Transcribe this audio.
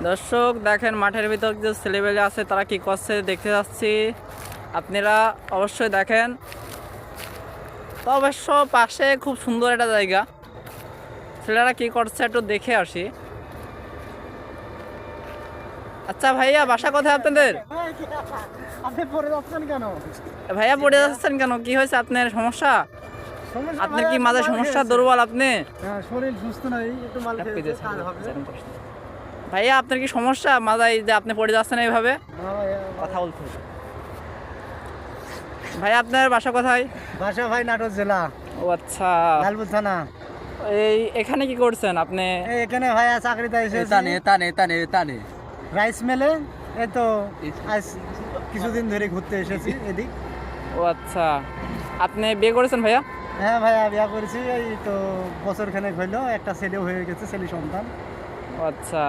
দর্শক দেখেন মাঠের ভিতর যে ছেলেবেলে আছে তারা কি করছে দেখতে যাচ্ছি, আপনারা অবশ্যই দেখেন। তো অবশ্য পাশে খুব সুন্দর একটা জায়গা, ছেলেরা কি করছে একটু দেখে আসি। আচ্ছা ভাইয়া, বাসা কোথায় আপনাদের? আপনি পড়ে যাচ্ছেন কেন? ভাইয়া পড়ে যাচ্ছেন কেন? কি হয়েছে আপনার সমস্যা? আপনার কি মাঝে সমস্যা, দুর্বল আপনি? হ্যাঁ, শরীর সুস্থ নাই, একটু মাল খেয়েছে, কাজ হবে। ভাইয়া আপনার কি সমস্যা মাথায় যে আপনি পড়ে যাচ্ছেন এইভাবে? না ভাইয়া, কথা বলতে হবে। ভাইয়া আপনার বাসা কোথায়? বাসা ভাই নাটোর জেলা, ও আচ্ছা, লালপুর থানা। এখানে কি করছেন আপনি? এই এখানে ভাইয়া চাকরিতে এসেছি, টানে রাইস মিলে। এই তো আজ কিছুদিন ধরে ঘুরতে এসেছি এদিক। ও আচ্ছা, আপনি বিয়ে করেছেন ভাইয়া? হ্যাঁ ভাইয়া, বিয়া করেছি, এই তো বছর খানেক হইলো, একটা ছেলেও হয়ে গেছে, ছেলে সন্তান। ও আচ্ছা।